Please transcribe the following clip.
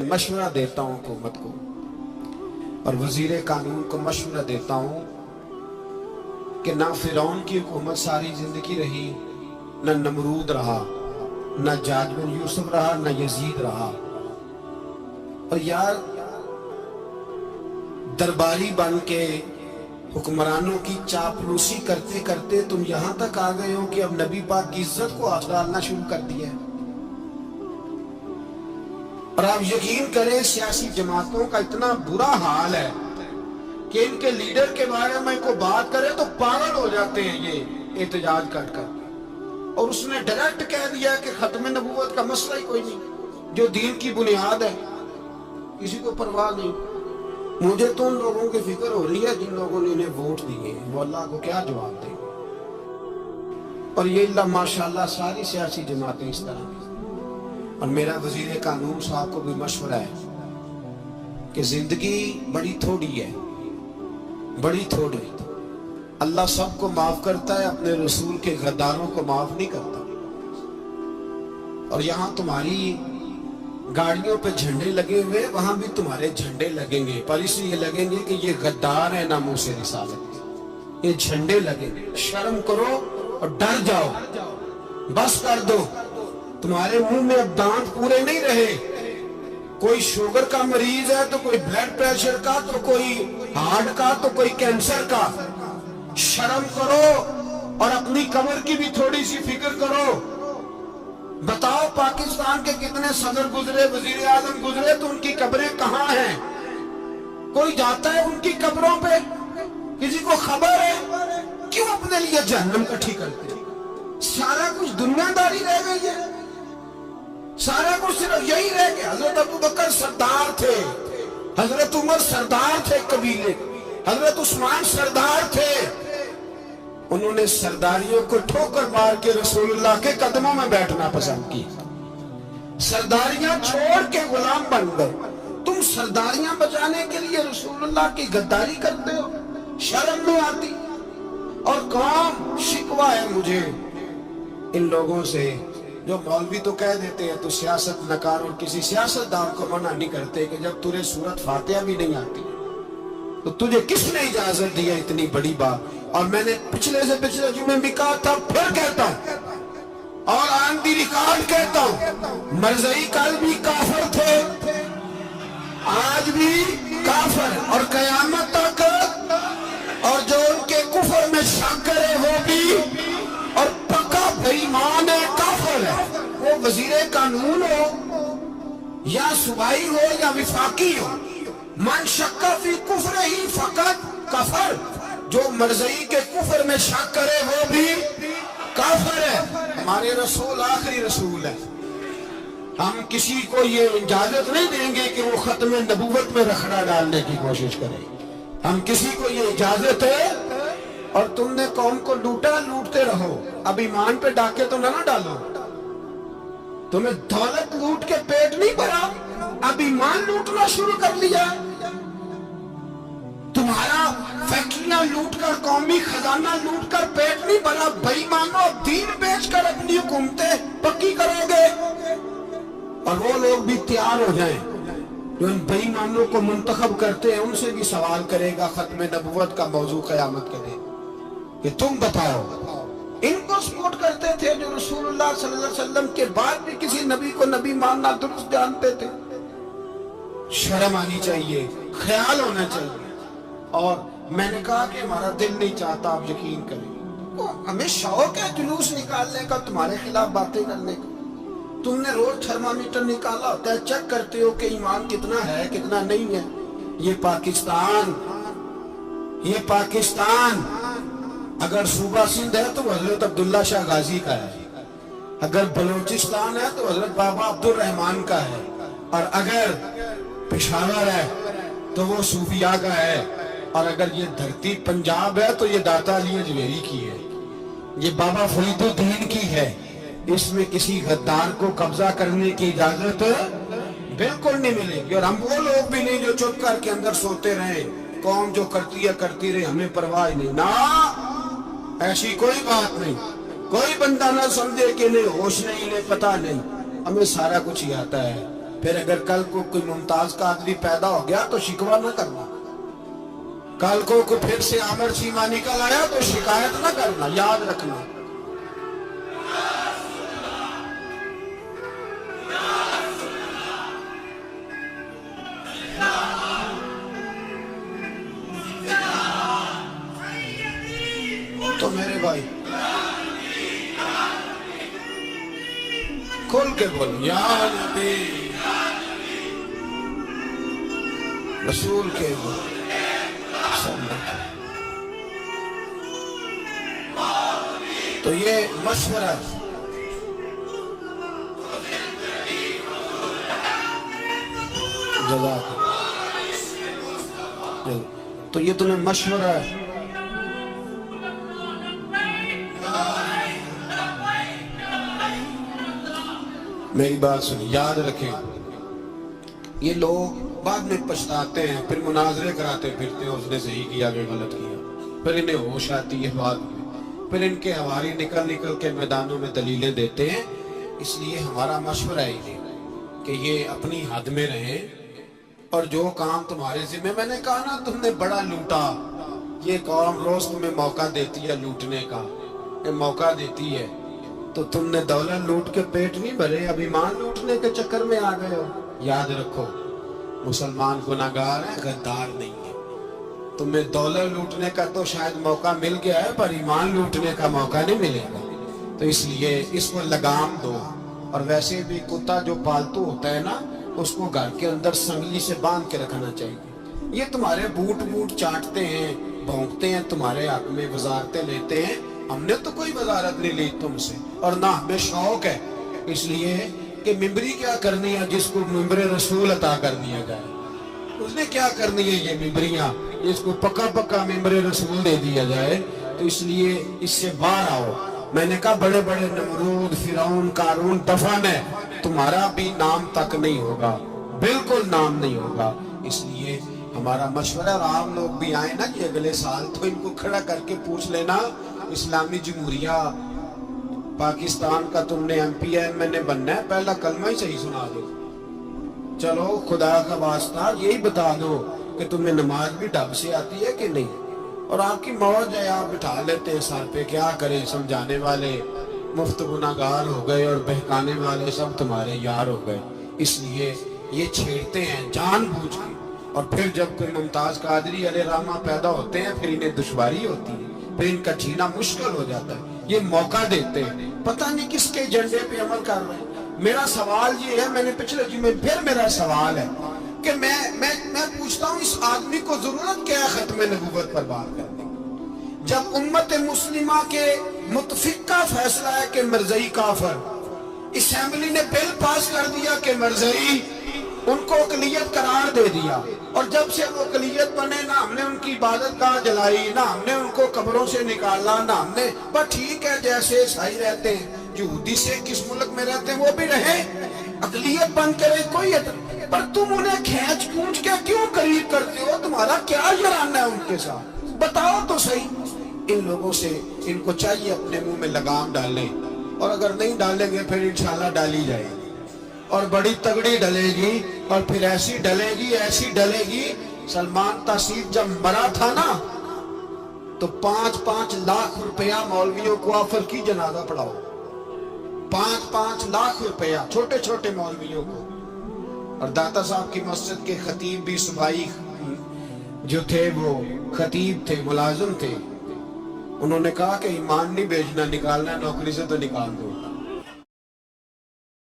मशवरा देता हूँ हुकूमत को और वजीर कानून को मशवरा देता हूँ कि ना फिरौन की हुकूमत सारी जिंदगी रही, ना नमरूद रहा, ना जाज बिन यूसुफ रहा, ना यजीद रहा। और यार दरबारी बन के हुक्मरानों की चापलूसी करते करते तुम यहां तक आ गए हो कि अब नबी पाक की इज्जत को हाथ डालना शुरू कर दिया है। और आप यकीन करें सियासी जमातों का इतना बुरा हाल है कि इनके लीडर के बारे में कोई बात करे तो पागल हो जाते हैं ये एहतजाज कर कर। और उसने डायरेक्ट कह दिया कि खत्म नबूवत का मसला ही कोई नहीं, जो दीन की बुनियाद है, किसी को परवाह नहीं। मुझे तो उन लोगों की फिक्र हो रही है जिन लोगों ने इन्हें वोट दिए, वो अल्लाह को क्या जवाब दें। और ये अल्लाह माशाल्लाह सारी सियासी जमातें इस तरह की। और मेरा वजीर कानून साहब को भी मशवरा है कि जिंदगी बड़ी थोड़ी है, बड़ी थोड़ी। अल्लाह सबको माफ करता है, अपने रसूल के गद्दारों को माफ नहीं करता। और यहाँ तुम्हारी गाड़ियों पे झंडे लगे हुए, वहां भी तुम्हारे झंडे लगेंगे, पर इसलिए लगेंगे कि ये गद्दार है नामूस रिसालत। ये झंडे लगेंगे। शर्म करो और डर जाओ, बस कर दो। तुम्हारे मुंह में अब दांत पूरे नहीं रहे। कोई शुगर का मरीज है तो कोई ब्लड प्रेशर का, तो कोई हार्ट का, तो कोई कैंसर का। शर्म करो और अपनी कब्र की भी थोड़ी सी फिक्र करो। बताओ पाकिस्तान के कितने सदर गुजरे, वजीर आजम गुजरे, तो उनकी कब्रें कहाँ हैं? कोई जाता है उनकी कब्रों पे? किसी को खबर है? क्यों अपने लिए जहन्नम इकट्ठी करते? सारा कुछ दुनियादारी रह गई है, सारा कुछ सिर्फ यही रह गया। हजरत अबू बकर सरदार थे, हजरत उमर सरदार थे कबीले, हजरत उस्मान सरदार थे। उन्होंने सरदारियों को ठोकर मार के रसूलुल्लाह के कदमों में बैठना पसंद किया। सरदारियां छोड़ के गुलाम बन गए। तुम सरदारियां बचाने के लिए रसूलुल्लाह की गद्दारी करते हो, शर्म नहीं आती? और कौन शिकवा है मुझे इन लोगों से जो मौलवी तो कह देते हैं तो सियासत नकार, और किसी सियासतदान को मना नहीं करते कि जब तुझे सूरत फातिहा भी नहीं आती तो तुझे किसने इजाजत दी है इतनी बड़ी बात। और मैंने पिछले से पिछले जुम्मे भी कहा था, फिर कहता हूं और ऑन दी रिकॉर्ड कहता हूं, मरज़ई कल भी काफिर थे, आज भी काफिर और कयामत तक। और जो उनके कुफर में शक करे वो भी और पक्का बेईमान है, काफिर है। वो वजीर कानून हो या सूबाई हो या विफाकी हो, मन शक्का फी कुफर ही फकत कफर। जो मरज़ई के कुफर में शक करे वो भी काफिर है। हमारे रसूल आखिरी रसूल है। हम किसी को ये इजाजत नहीं देंगे कि वो खत्म नबूवत में रखड़ा डालने की कोशिश करे। हम किसी को ये इजाजत है। और तुमने कौम को लूटा, लूटते रहो, अब ईमान पे डाके तो ना डालो। तुम्हें दौलत लूट के पेट नहीं भरा, अब ईमान लूटना शुरू कर लिया। तुम्हारा फैक्ट्रियां लूटकर, कौमी खजाना लूटकर पेट नहीं भरा। बेईमानों, अब दीन बेचकर अपनी हुकूमतें पक्की करोगे। और वो लोग भी तैयार हो जाएं जो इन बेईमानों को मुंतखब करते हैं, उनसे भी सवाल करेगा खत्म नबूवत का मौजू कयामत के दिन कि तुम बताओ। इनको सपोर्ट करते थे जो रसूलुल्लाह सल्लल्लाहु अलैहि वसल्लम के बाद भी किसी नबी को नबी मानना दुरुस्त जानते थे। शर्म आनी चाहिए, ख्याल होना चाहिए। और मैंने कहा कि हमारा दिल नहीं चाहता, आप यकीन करें, तो हमें शौक है जुलूस निकालने का, तुम्हारे खिलाफ बातें करने का। तुमने रोज थर्मामीटर निकाला होता है, चेक करते हो कि ईमान कितना है कितना नहीं है। ये पाकिस्तान अगर सूबा सिंध है तो हजरत अब्दुल्ला शाह गाजी का है, अगर बलूचिस्तान है तो हजरत बाबा अब्दुल रहमान का है, और अगर पेशावर है तो वो सूफिया का है, और अगर ये धरती पंजाब है तो ये दाता अली अजमेरी की है, ये बाबा फरीदुद्दीन की है। इसमें किसी गद्दार को कब्जा करने की इजाजत बिल्कुल नहीं मिलेगी। और हम वो लोग भी नहीं जो चुप करके अंदर सोते रहे, कौम जो करती है करती रहे, हमें परवाह नहीं। ना, ऐसी कोई बात नहीं। कोई बंदा ना समझे कि नहीं होश नहीं, नहीं पता नहीं, हमें सारा कुछ ही आता है। پھر اگر کل کو کوئی ممتاز قادری پیدا ہو گیا تو شکوہ نہ کرنا، کل کو کوئی پھر سے عامر چیمہ نکل آیا تو شکایت نہ کرنا، یاد رکھنا۔ تو میرے بھائی کھل کے بول، یا نبی رسول کے بول۔ تو یہ مشورہ جزاک، تو یہ تمہیں مشورہ ہے۔ میری بات سنی، یاد رکھیں، یہ لوگ بعد میں پچھتاتے ہیں، پھر مناظرے کراتے پھرتے ہیں، اس نے صحیح کیا کہ غلط کیا، پھر انہیں ہوش آتی ہے بعد میں، پھر ان کے ہواری نکل نکل کے میدانوں میں دلیلیں دیتے ہیں۔ اس لیے ہمارا مشورہ ہے یہ کہ یہ اپنی حد میں رہیں، اور جو کام تمہارے ذمہ، میں نے کہا نا تم نے بڑا لوٹا، یہ قوم روز تمہیں موقع دیتی ہے لوٹنے کا، یہ موقع دیتی ہے، تو تم نے دولت لوٹ کے پیٹ نہیں بھرے، اب ایمان لوٹنے کے چکر میں آ گئے ہو۔ یاد رکھو، مسلمان گناہگار ہیں، غدار نہیں ہے۔ تمہیں دولت لوٹنے کا تو شاید موقع مل گیا ہے، پر ایمان لوٹنے کا موقع نہیں ملے گا، تو اس لیے اس کو لگام دو۔ اور ویسے بھی کتا جو پالتو ہوتا ہے نا، اس کو گھر کے اندر سنگلی سے باندھ کے رکھنا چاہیے۔ یہ تمہارے بوٹ چاٹتے ہیں، بھونکتے ہیں، تمہارے حق میں وزارتیں لیتے ہیں، ہم نے تو کوئی وزارت نہیں لی تم سے، اور نہ ہمیں شوق ہے، اس لیے کہ ممبری کیا کرنی ہے جس کو ممبر رسول عطا کر دیا جائے، اس نے کیا کرنی ہے یہ ممبریاں جس کو پکا پکا ممبر رسول دے دیا جائے، تو اس لیے اس سے باہر آؤ۔ میں نے کہا بڑے بڑے نمرود، فرعون، قارون دفن ہے، تمہارا بھی نام تک نہیں ہوگا، بالکل نام نہیں ہوگا۔ اس لیے ہمارا مشورہ، اور آپ لوگ بھی آئیں نا کہ اگلے سال تو ان کو کھڑا کر کے پوچھ لینا، اسلامی جمہوریہ پاکستان کا تم نے ایم پی ایم میں نے بننا ہے، پہلا کلمہ ہی صحیح سنا دو، چلو خدا کا واسطہ یہی بتا دو کہ تمہیں نماز بھی ڈھب سے آتی ہے کہ نہیں، اور آپ کی موج ہے، آپ بٹھا لیتے ہیں سر پہ، کیا کریں، سمجھانے والے مفت گناہگار ہو گئے اور بہکانے والے سب تمہارے یار ہو گئے۔ اس لیے یہ چھیڑتے ہیں جان بوجھ کے، اور پھر جب کوئی ممتاز قادری علیہ رحمہ پیدا ہوتے ہیں پھر انہیں دشواری ہوتی ہے، پھر ان کا جینا مشکل ہو جاتا ہے۔ یہ موقع دیتے ہیں، پتہ نہیں کس کے ایجنڈے پہ عمل کر رہے ہیں۔ میرا سوال یہ ہے، میں نے پچھلے جمعے پھر میرا سوال ہے کہ میں پوچھتا ہوں، اس آدمی کو ضرورت کیا ہے ختم نبوت پر بات کرنے کی، جب امت مسلمہ کے متفق کا فیصلہ ہے کہ مرزائی کافر، اسمبلی نے بل پاس کر دیا کہ مرزائی، ان کو اقلیت قرار دے دیا، اور جب سے وہ اقلیت بنے، نہ ہم نے ان کی عبادت گاہ جلائی، نہ ہم نے ان کو قبروں سے نکالا، نہ ہم نے، بس ٹھیک ہے جیسے عیسائی رہتے ہیں، یہودی سے کس ملک میں رہتے ہیں وہ بھی رہے، اقلیت بن کرے کوئی پر تم انہیں کھینچ کھونچ کے کیوں قریب کرتے ہو؟ تمہارا کیا جرانہ ہے ان کے ساتھ؟ بتاؤ تو صحیح۔ ان لوگوں سے ان کو چاہیے اپنے منہ میں لگام ڈالیں، اور اگر نہیں ڈالیں گے پھر انشاءاللہ ڈالی جائے گی، اور بڑی تگڑی ڈلے گی، اور پھر ایسی ڈلے گی، ایسی ڈلے گی۔ سلمان تحصیل جب مرا تھا نا تو 5-5 لاکھ روپیہ مولویوں کو آفر کی جنازہ پڑھاؤ، 5-5 لاکھ روپیہ چھوٹے چھوٹے مولویوں کو۔ اور داتا صاحب کی مسجد کے خطیب بھی صوبائی جو تھے وہ خطیب تھے، ملازم تھے، انہوں نے کہا کہ ایمان نہیں بیچنا، نکالنا ہے نوکری سے تو نکال دو،